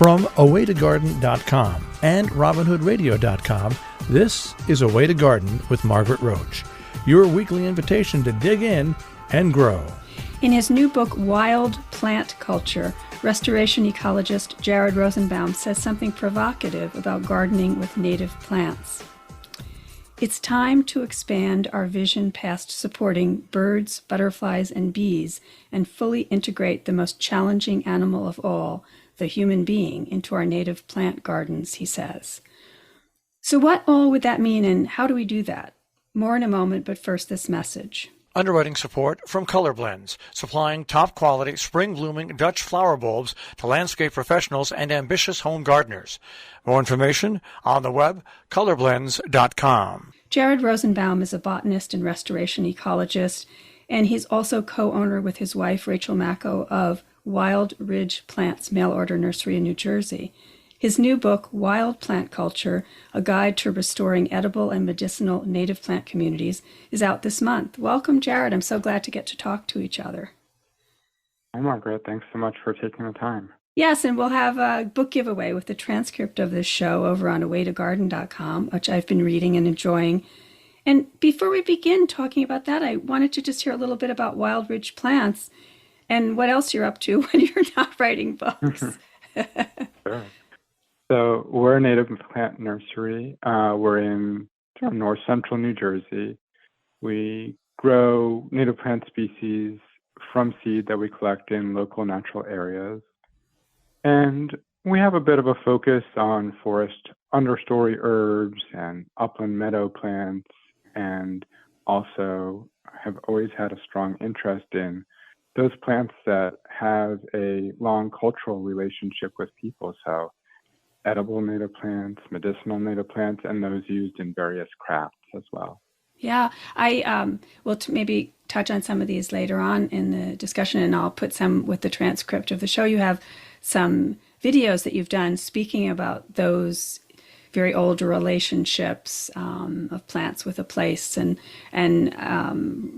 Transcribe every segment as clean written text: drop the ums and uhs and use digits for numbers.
From awaytogarden.com and robinhoodradio.com, this is A Way to Garden with Margaret Roach, your weekly invitation to dig in and grow. In his new book, Wild Plant Culture, restoration ecologist Jared Rosenbaum says something provocative about gardening with native plants. It's time to expand our vision past supporting birds, butterflies, and bees and fully integrate the most challenging animal of all, the human being, into our native plant gardens, he says. So what all would that mean, and how do we do that? More in a moment, but first this message. Underwriting support from Color Blends, supplying top-quality, spring-blooming Dutch flower bulbs to landscape professionals and ambitious home gardeners. More information on the web, colorblends.com. Jared Rosenbaum is a botanist and restoration ecologist, and he's also co-owner with his wife, Rachel Macco, of Wild Ridge Plants mail-order nursery in New Jersey. His new book, Wild Plant Culture, A Guide to Restoring Edible and Medicinal Native Plant Communities, is out this month. Welcome, Jared. I'm so glad to get to talk to each other. Hi, Margaret. Thanks so much for taking the time. Yes, and we'll have a book giveaway with the transcript of this show over on awaytogarden.com, which I've been reading and enjoying. And before we begin talking about that, I wanted to just hear a little bit about Wild Ridge Plants and what else you're up to when you're not writing books. Sure. So we're a native plant nursery. We're in north central New Jersey. We grow native plant species from seed that we collect in local natural areas. And we have a bit of a focus on forest understory herbs and upland meadow plants, and also have always had a strong interest in those plants that have a long cultural relationship with people. So edible native plants, medicinal native plants, and those used in various crafts as well. Yeah, I will maybe touch on some of these later on in the discussion, and I'll put some with the transcript of the show. You have some videos that you've done speaking about those very old relationships of plants with a place, and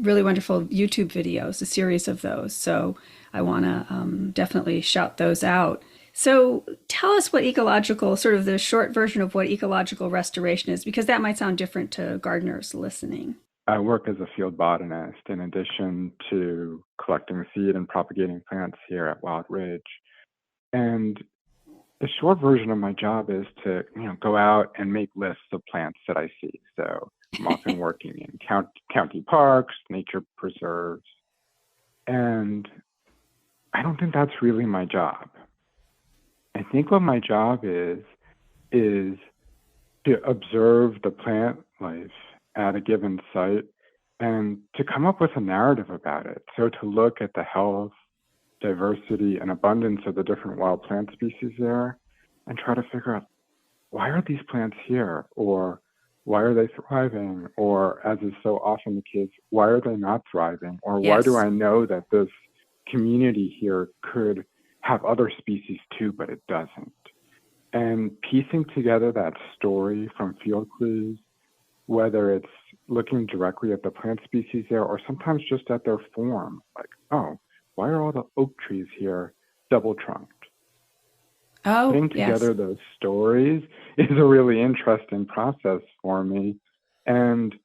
really wonderful YouTube videos, a series of those. So I want to definitely shout those out. So tell us what ecological, sort of the short version of what ecological restoration is, because that might sound different to gardeners listening. I work as a field botanist in addition to collecting seed and propagating plants here at Wild Ridge. And the short version of my job is to, go out and make lists of plants that I see. So I'm often working in county parks, nature preserves, and I don't think that's really my job. I think what my job is to observe the plant life at a given site and to come up with a narrative about it. So to look at the health, diversity, and abundance of the different wild plant species there and try to figure out, why are these plants here? Or why are they thriving? Or, as is so often the case, why are they not thriving? Or why do I know that this community here could have other species too, but it doesn't? And piecing together that story from field clues, whether it's looking directly at the plant species there or sometimes just at their form, like, oh, why are all the oak trees here double-trunked? Putting together those stories is a really interesting process for me. And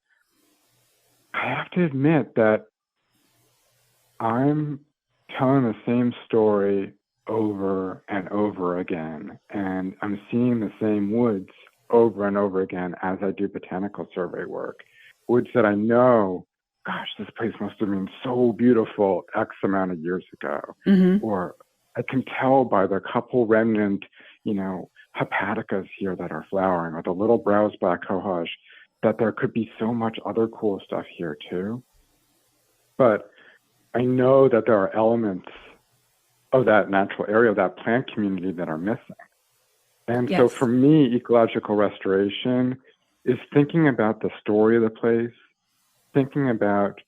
I have to admit that I'm telling the same story over and over again, and I'm seeing the same woods over and over again as I do botanical survey work. Woods that I know, gosh, this place must have been so beautiful X amount of years ago. Mm-hmm. Or I can tell by the couple remnant, hepaticas here that are flowering, or the little browse black cohosh, that there could be so much other cool stuff here too. But I know that there are elements of that natural area, of that plant community, that are missing. And so for me, ecological restoration is thinking about the story of the place, thinking about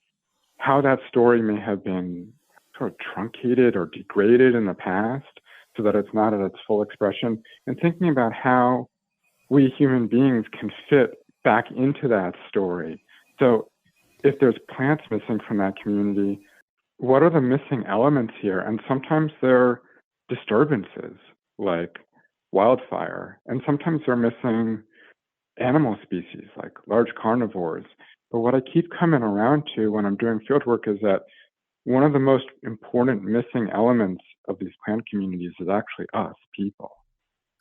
how that story may have been sort of truncated or degraded in the past so that it's not at its full expression, and thinking about how we human beings can fit back into that story. So if there's plants missing from that community, what are the missing elements here? And sometimes they're disturbances, like wildfire. And sometimes they're missing animal species like large carnivores. But what I keep coming around to when I'm doing field work is that one of the most important missing elements of these plant communities is actually us, people.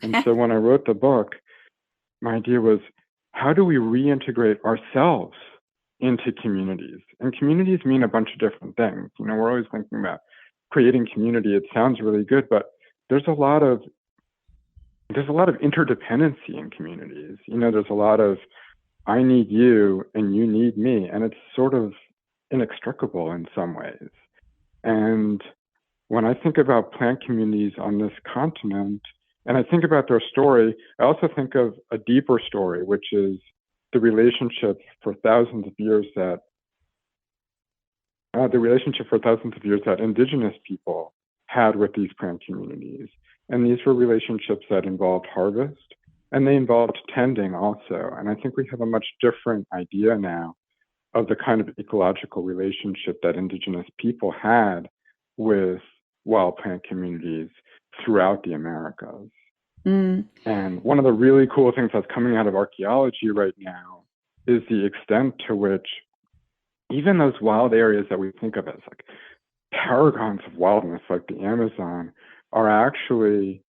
And so when I wrote the book, my idea was, how do we reintegrate ourselves into communities? And communities mean a bunch of different things. You know, we're always thinking about creating community. It sounds really good, but there's a lot of interdependency in communities. You know, there's a lot of I need you and you need me, and it's sort of inextricable in some ways. And when I think about plant communities on this continent, and I think about their story, I also think of a deeper story, which is the relationship for thousands of years that indigenous people had with these plant communities. And these were relationships that involved harvest, and they involved tending also. And I think we have a much different idea now of the kind of ecological relationship that indigenous people had with wild plant communities throughout the Americas. And one of the really cool things that's coming out of archaeology right now is the extent to which even those wild areas that we think of as like paragons of wildness, like the Amazon, are actually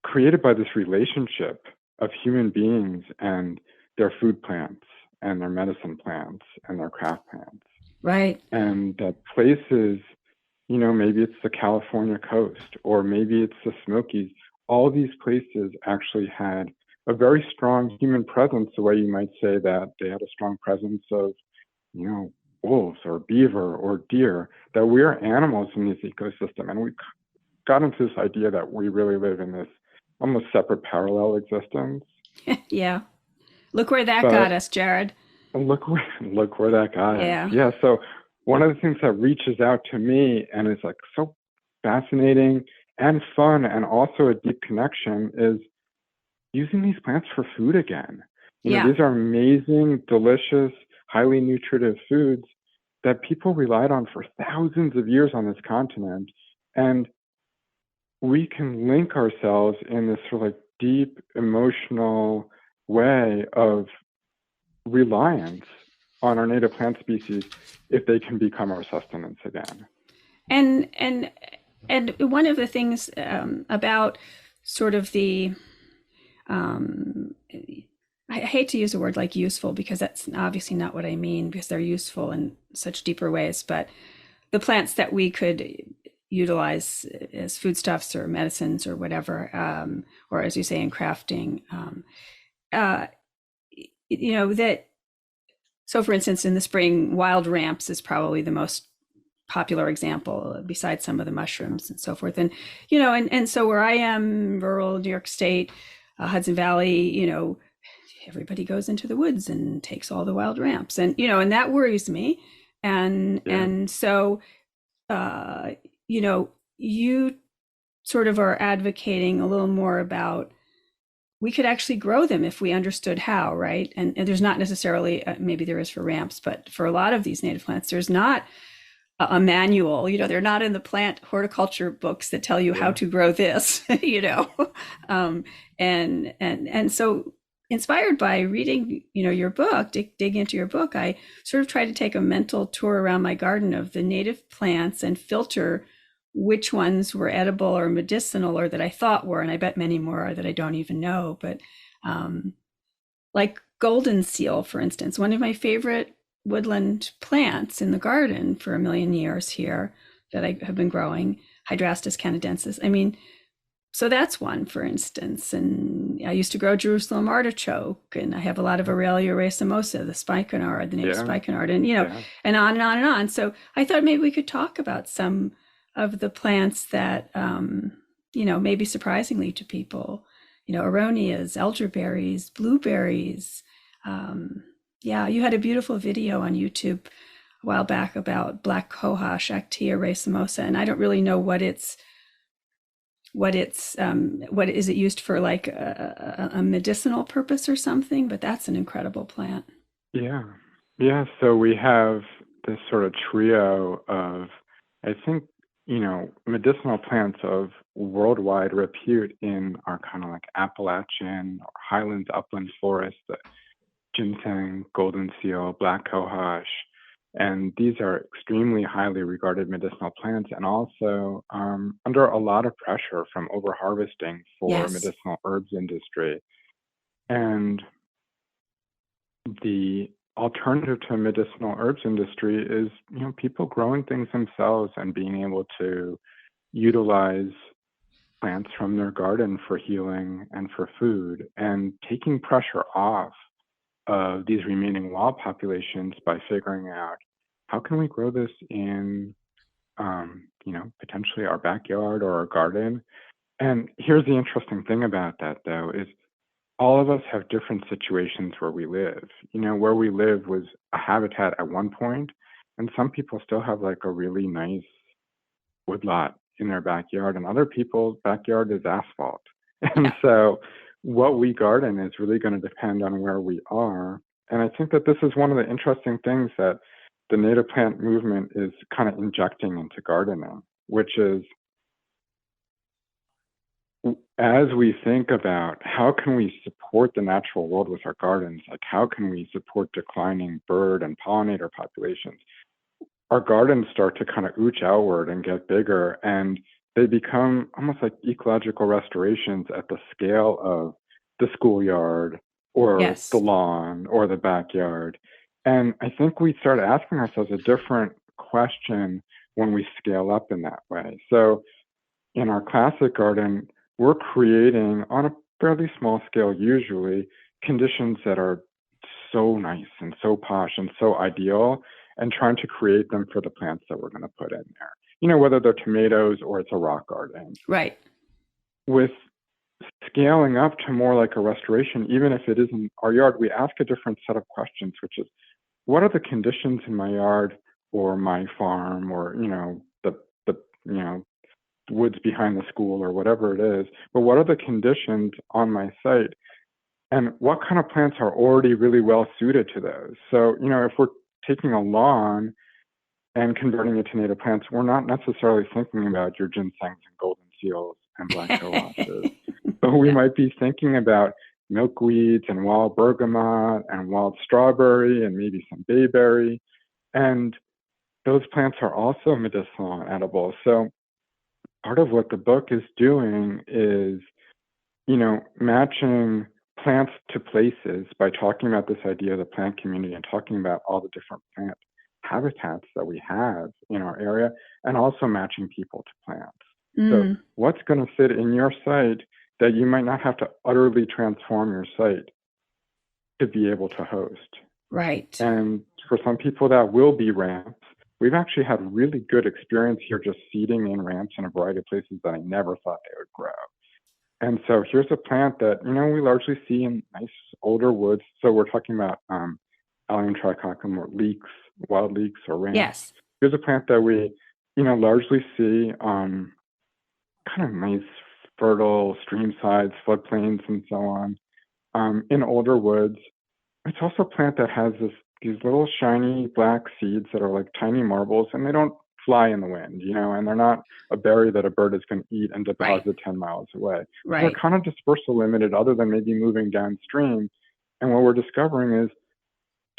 created by this relationship of human beings and their food plants and their medicine plants and their craft plants. Right. And that places, you know, maybe it's the California coast or maybe it's the Smokies. All these places actually had a very strong human presence, the way you might say that they had a strong presence of, you know, wolves or beaver or deer, that we're animals in this ecosystem. And we got into this idea that we really live in this almost separate parallel existence. Yeah. Look where that got us, Jared. Look where that got us. Yeah. So one of the things that reaches out to me and is like so fascinating and fun and also a deep connection is using these plants for food again. You know, these are amazing, delicious, highly nutritive foods that people relied on for thousands of years on this continent. And we can link ourselves in this sort of like deep emotional way of reliance on our native plant species if they can become our sustenance again. And one of the things about sort of the I hate to use a word like useful, because that's obviously not what I mean, because they're useful in such deeper ways, but the plants that we could utilize as foodstuffs or medicines or whatever, or as you say in crafting, you know, that, so for instance, in the spring, wild ramps is probably the most popular example besides some of the mushrooms and so forth. And, you know, and so where I am, rural New York State, Hudson Valley, you know, everybody goes into the woods and takes all the wild ramps, and, you know, and that worries me. And so, you know, you sort of are advocating a little more about, we could actually grow them if we understood how, right? And there's not necessarily, maybe there is for ramps, but for a lot of these native plants, there's not a manual, you know, they're not in the plant horticulture books that tell you how to grow this, you know. And so inspired by reading, you know, your book, dig into your book, I sort of try to take a mental tour around my garden of the native plants and filter which ones were edible or medicinal, or that I thought were, and I bet many more are that I don't even know. But like golden seal, for instance, one of my favorite woodland plants in the garden for a million years here that I have been growing, Hydrastis canadensis. I mean, so that's one, for instance. And I used to grow Jerusalem artichoke, and I have a lot of Aurelia racemosa, the spikenard, the native spikenard, and, you know, and on and on and on. So I thought maybe we could talk about some of the plants that, you know, maybe surprisingly to people, you know, aronias, elderberries, blueberries. Yeah, you had a beautiful video on YouTube a while back about black cohosh, Actea racemosa, and I don't really know what is it used for, like a medicinal purpose or something, but that's an incredible plant. Yeah. So we have this sort of trio of, I think, medicinal plants of worldwide repute in our kind of like Appalachian or Highlands upland forests, the ginseng, golden seal, black cohosh. And these are extremely highly regarded medicinal plants and also under a lot of pressure from overharvesting for Yes. medicinal herbs industry. And the alternative to medicinal herbs industry is, people growing things themselves and being able to utilize plants from their garden for healing and for food and taking pressure off of these remaining wild populations by figuring out how can we grow this in, potentially our backyard or our garden. And here's the interesting thing about that, though, is all of us have different situations where we live. Where we live was a habitat at one point, and some people still have like a really nice woodlot in their backyard, and other people's backyard is asphalt. And so what we garden is really going to depend on where we are. And I think that this is one of the interesting things that the native plant movement is kind of injecting into gardening, which is as we think about how can we support the natural world with our gardens, like how can we support declining bird and pollinator populations, our gardens start to kind of ooch outward and get bigger, and they become almost like ecological restorations at the scale of the schoolyard or the lawn or the backyard. And I think we start asking ourselves a different question when we scale up in that way. So in our classic garden, we're creating on a fairly small scale, usually, conditions that are so nice and so posh and so ideal, and trying to create them for the plants that we're going to put in there. Whether they're tomatoes or it's a rock garden. Right. With scaling up to more like a restoration, even if it isn't our yard, we ask a different set of questions, which is, what are the conditions in my yard or my farm or, the woods behind the school or whatever it is, but what are the conditions on my site and what kind of plants are already really well suited to those? So, if we're taking a lawn and converting it to native plants, we're not necessarily thinking about your ginsengs and golden seals and black cohoshes, but we might be thinking about milkweeds and wild bergamot and wild strawberry and maybe some bayberry. And those plants are also medicinal and edible. So part of what the book is doing is, matching plants to places by talking about this idea of the plant community and talking about all the different plant habitats that we have in our area, and also matching people to plants. So what's going to fit in your site that you might not have to utterly transform your site to be able to host? Right. And for some people that will be ramps. We've actually had really good experience here just seeding in ramps in a variety of places that I never thought they would grow. And so here's a plant that, we largely see in nice older woods. So we're talking about Allium tricoccum or leeks, wild leeks or ramps. Yes. Here's a plant that we, largely see on kind of nice, fertile stream sides, floodplains, and so on in older woods. It's also a plant that has these little shiny black seeds that are like tiny marbles, and they don't fly in the wind, and they're not a berry that a bird is going to eat and deposit 10 miles away. Right. They're kind of dispersal limited other than maybe moving downstream. And what we're discovering is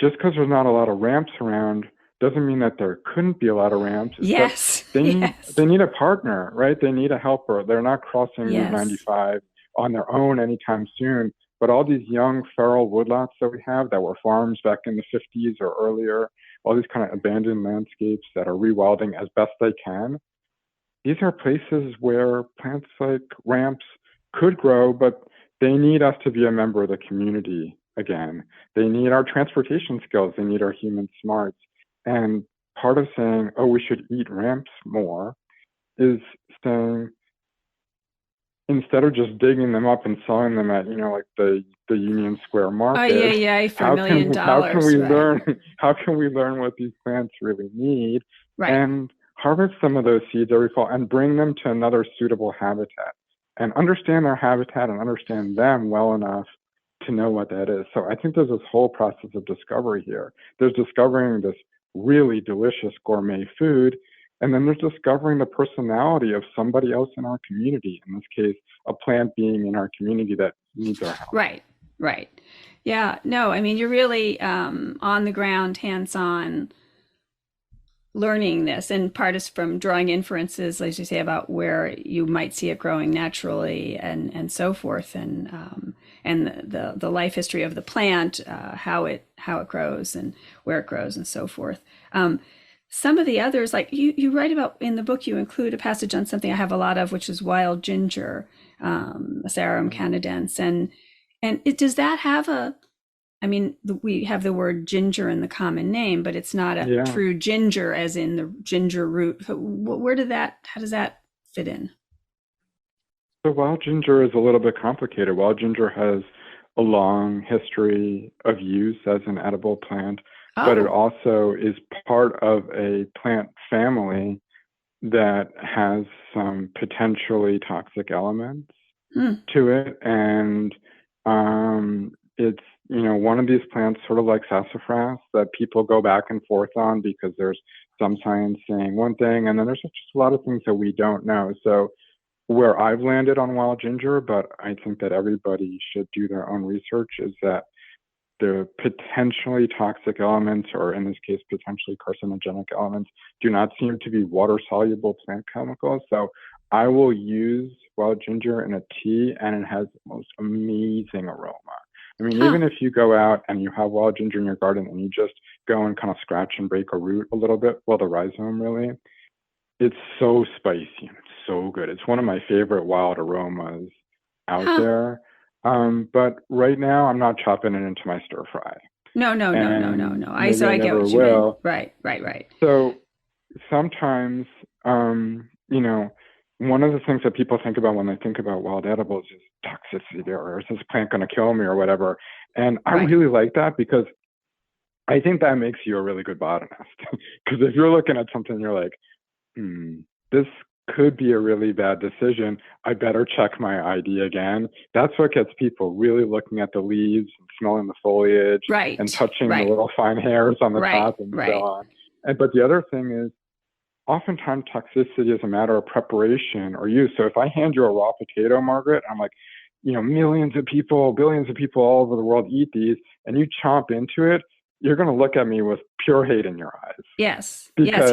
just because there's not a lot of ramps around doesn't mean that there couldn't be a lot of ramps. Yes. They need a partner, right? They need a helper. They're not crossing Route 95 on their own anytime soon. But all these young feral woodlots that we have that were farms back in the 50s or earlier, all these kind of abandoned landscapes that are rewilding as best they can, these are places where plants like ramps could grow, but they need us to be a member of the community again. They need our transportation skills. They need our human smarts. And part of saying, oh, we should eat ramps more is saying, instead of just digging them up and selling them at, like the Union Square market, for $1 million. How can we learn? How can we learn what these plants really need, and harvest some of those seeds every fall and bring them to another suitable habitat, and understand their habitat and understand them well enough to know what that is. So I think there's this whole process of discovery here. There's discovering this really delicious gourmet food, And then there's discovering the personality of somebody else in our community, in this case, a plant being in our community that needs our help. Right, right. Yeah, no, I mean, you're really on the ground, hands-on learning this, and part is from drawing inferences, as you say, about where you might see it growing naturally, and so forth, and the life history of the plant, how it grows and where it grows, and so forth. Some of the others, like you write about in the book, you include a passage on something I have a lot of, which is wild ginger, Asarum canadense, and does that have a, I mean, we have the word ginger in the common name, but it's not a true ginger as in the ginger root. So how does that fit in? So wild ginger is a little bit complicated. Wild ginger has a long history of use as an edible plant, but it also is part of a plant family that has some potentially toxic elements to it. And it's, one of these plants, sort of like sassafras, that people go back and forth on because there's some science saying one thing, and then there's just a lot of things that we don't know. So where I've landed on wild ginger, but I think that everybody should do their own research, is that the potentially toxic elements, or in this case, potentially carcinogenic elements, do not seem to be water-soluble plant chemicals. So I will use wild ginger in a tea, and it has the most amazing aroma. I mean, even if you go out and you have wild ginger in your garden and you just go and kind of scratch and break a root a little bit, well, the rhizome really, it's so spicy and it's so good. It's one of my favorite wild aromas out there. But right now I'm not chopping it into my stir fry. No. I get what you mean. Right. So sometimes, one of the things that people think about when they think about wild edibles is toxicity, or is this plant going to kill me or whatever. And I really like that, because I think that makes you a really good botanist. Because if you're looking at something, you're like, this could be a really bad decision. I better check my ID again. That's what gets people really looking at the leaves and smelling the foliage and touching the little fine hairs on the top and so on. But the other thing is, oftentimes toxicity is a matter of preparation or use. So if I hand you a raw potato, Margaret, I'm like, millions of people, billions of people all over the world eat these, and you chomp into it, you're going to look at me with pure hate in your eyes. Yes. Because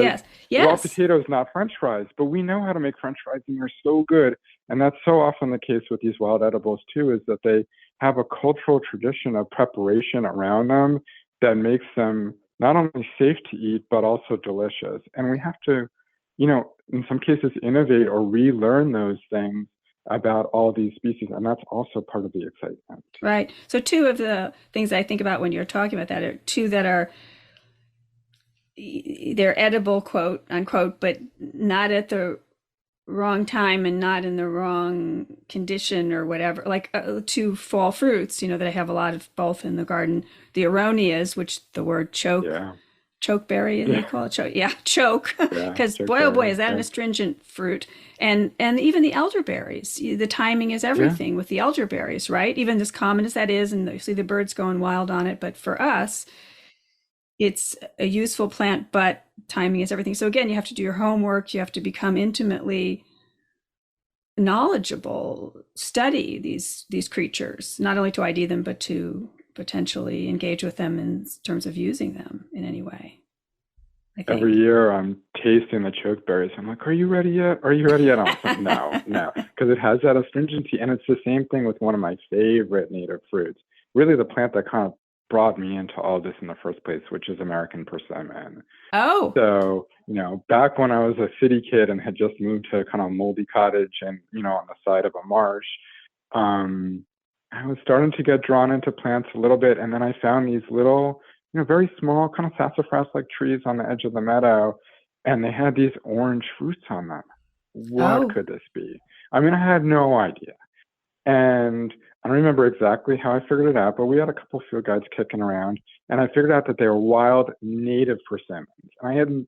raw potato is not French fries, but we know how to make French fries, and they're so good. And that's so often the case with these wild edibles too, is that they have a cultural tradition of preparation around them that makes them not only safe to eat, but also delicious. And we have to, in some cases, innovate or relearn those things about all these species. And that's also part of the excitement. Right. So two of the things I think about when you're talking about that are two that are, they're edible, quote unquote, but not at the wrong time and not in the wrong condition or whatever, like two fall fruits, that I have a lot of both in the garden. The aronias, which the word chokeberry, they call it choke, because boy, is that an astringent fruit. And even the elderberries, the timing is everything with the elderberries, right? Even as common as that is, and you see the birds going wild on it, but for us, it's a useful plant, but timing is everything. So again, you have to do your homework. You have to become intimately knowledgeable, study these creatures, not only to ID them, but to potentially engage with them in terms of using them in any way. Every year I'm tasting the chokeberries. I'm like, are you ready yet? Are you ready yet? I'm like, no, because it has that astringency. And it's the same thing with one of my favorite native fruits, really the plant that kind of brought me into all this in the first place, which is American persimmon. Oh. So, back when I was a city kid and had just moved to kind of moldy cottage and, on the side of a marsh, I was starting to get drawn into plants a little bit. And then I found these little, very small kind of sassafras-like trees on the edge of the meadow, and they had these orange fruits on them. What could this be? I mean, I had no idea. And I don't remember exactly how I figured it out, but we had a couple field guides kicking around, and I figured out that they were wild native persimmons. And I had,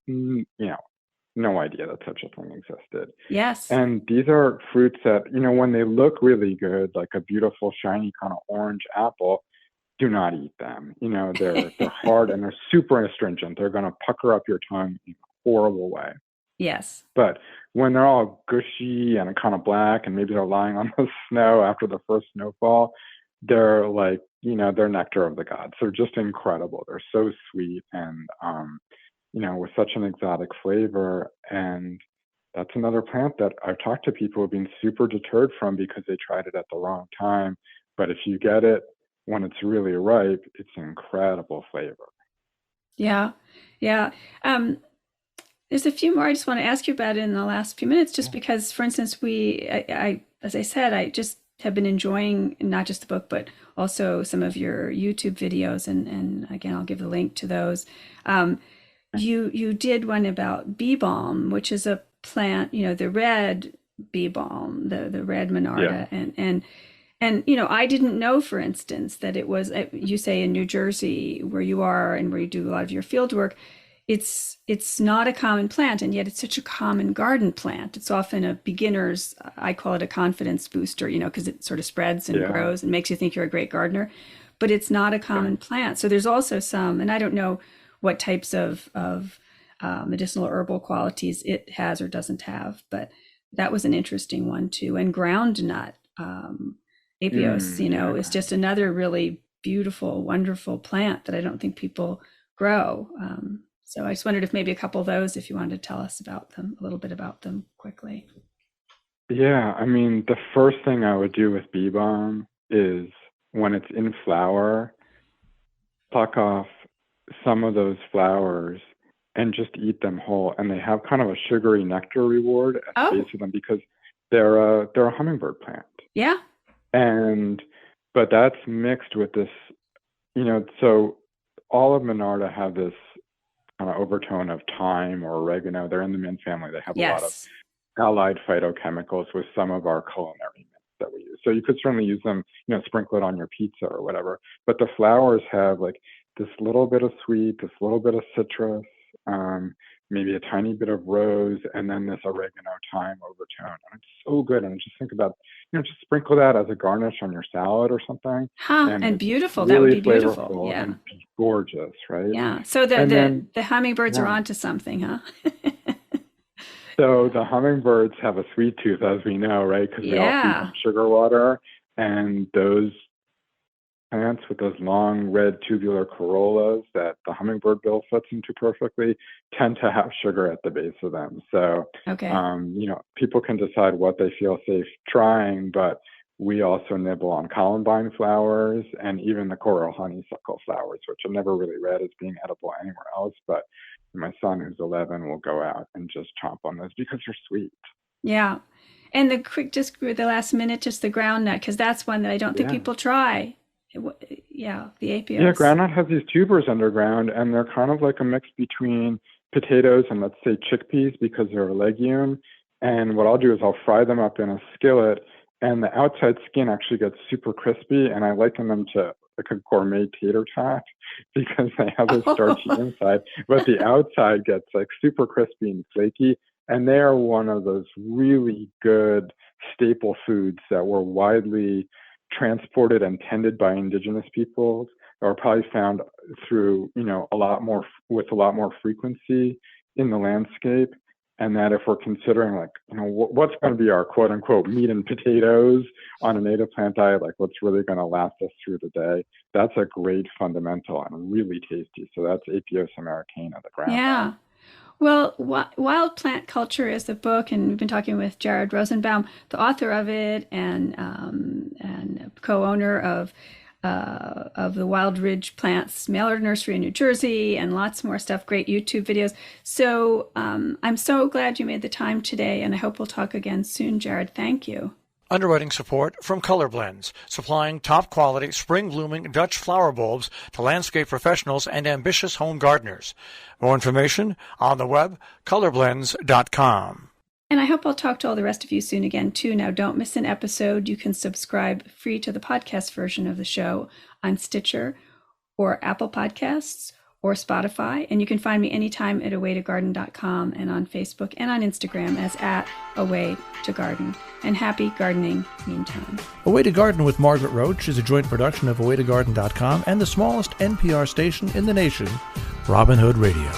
no idea that such a thing existed. Yes. And these are fruits that, when they look really good, like a beautiful, shiny kind of orange apple, do not eat them. They're hard and they're super astringent. They're going to pucker up your tongue in a horrible way. Yes. But when they're all gushy and kind of black and maybe they're lying on the snow after the first snowfall, they're like, they're nectar of the gods. They're just incredible. They're so sweet and, with such an exotic flavor. And that's another plant that I've talked to people who have been super deterred from because they tried it at the wrong time. But if you get it when it's really ripe, it's an incredible flavor. Yeah. Yeah. There's a few more I just want to ask you about in the last few minutes, just because, for instance, I as I said, I just have been enjoying not just the book, but also some of your YouTube videos. And again, I'll give the link to those. You did one about bee balm, which is a plant, the red bee balm, the red monarda. Yeah. And I didn't know, for instance, that it was, you say in New Jersey, where you are and where you do a lot of your field work, it's not a common plant, and yet it's such a common garden plant. It's often a beginner's, I call it a confidence booster, because it sort of spreads and grows and makes you think you're a great gardener, but it's not a common plant. So there's also some, and I don't know what types of medicinal herbal qualities it has or doesn't have, but that was an interesting one too. And groundnut, Apios, is just another really beautiful, wonderful plant that I don't think people grow. So I just wondered if maybe a couple of those, if you wanted to tell us about them, a little bit about them quickly. Yeah, the first thing I would do with bee balm is when it's in flower, pluck off some of those flowers and just eat them whole. And they have kind of a sugary nectar reward at the base of them because they're a hummingbird plant. Yeah. But that's mixed with this, so all of Monarda have this kind of overtone of thyme or oregano. They're in the mint family. They have a lot of allied phytochemicals with some of our culinary mints that we use. So you could certainly use them, sprinkle it on your pizza or whatever. But the flowers have like this little bit of sweet, this little bit of citrus, maybe a tiny bit of rose, and then this oregano thyme overtone. And it's so good. And just think about, just sprinkle that as a garnish on your salad or something. And beautiful. Really that would be beautiful. Yeah. And gorgeous, right? Yeah. So the hummingbirds are onto something, huh? So the hummingbirds have a sweet tooth, as we know, right? Because they all feed on sugar water. And those plants with those long red tubular corollas that the hummingbird bill fits into perfectly tend to have sugar at the base of them. So, people can decide what they feel safe trying, but we also nibble on columbine flowers and even the coral honeysuckle flowers, which I've never really read as being edible anywhere else. But my son, who's 11, will go out and just chomp on those because they're sweet. Yeah. And the last minute, just the groundnut, because that's one that I don't think people try. The Apios. Yeah, groundnut has these tubers underground, and they're kind of like a mix between potatoes and, let's say, chickpeas because they're a legume. And what I'll do is I'll fry them up in a skillet, and the outside skin actually gets super crispy, and I liken them to like a gourmet tater tot because they have a starchy inside, but the outside gets like super crispy and flaky. And they are one of those really good staple foods that were widely transported and tended by indigenous peoples, or probably found through, a lot more frequency in the landscape. And that if we're considering what's going to be our quote unquote meat and potatoes on a native plant diet, like what's really going to last us through the day, that's a great fundamental and really tasty. So that's Apios americana, the ground. Yeah. Well, Wild Plant Culture is the book, and we've been talking with Jared Rosenbaum, the author of it, and co-owner of the Wild Ridge Plants mail order nursery in New Jersey, and lots more stuff. Great YouTube videos. So I'm so glad you made the time today, and I hope we'll talk again soon, Jared. Thank you. Underwriting support from Color Blends, supplying top-quality spring-blooming Dutch flower bulbs to landscape professionals and ambitious home gardeners. More information on the web, colorblends.com. And I hope I'll talk to all the rest of you soon again, too. Now, don't miss an episode. You can subscribe free to the podcast version of the show on Stitcher or Apple Podcasts or Spotify. And you can find me anytime at awaytogarden.com and on Facebook and on Instagram as @awaytogarden. And happy gardening meantime. A Way to Garden with Margaret Roach is a joint production of awaytogarden.com and the smallest NPR station in the nation, Robin Hood Radio.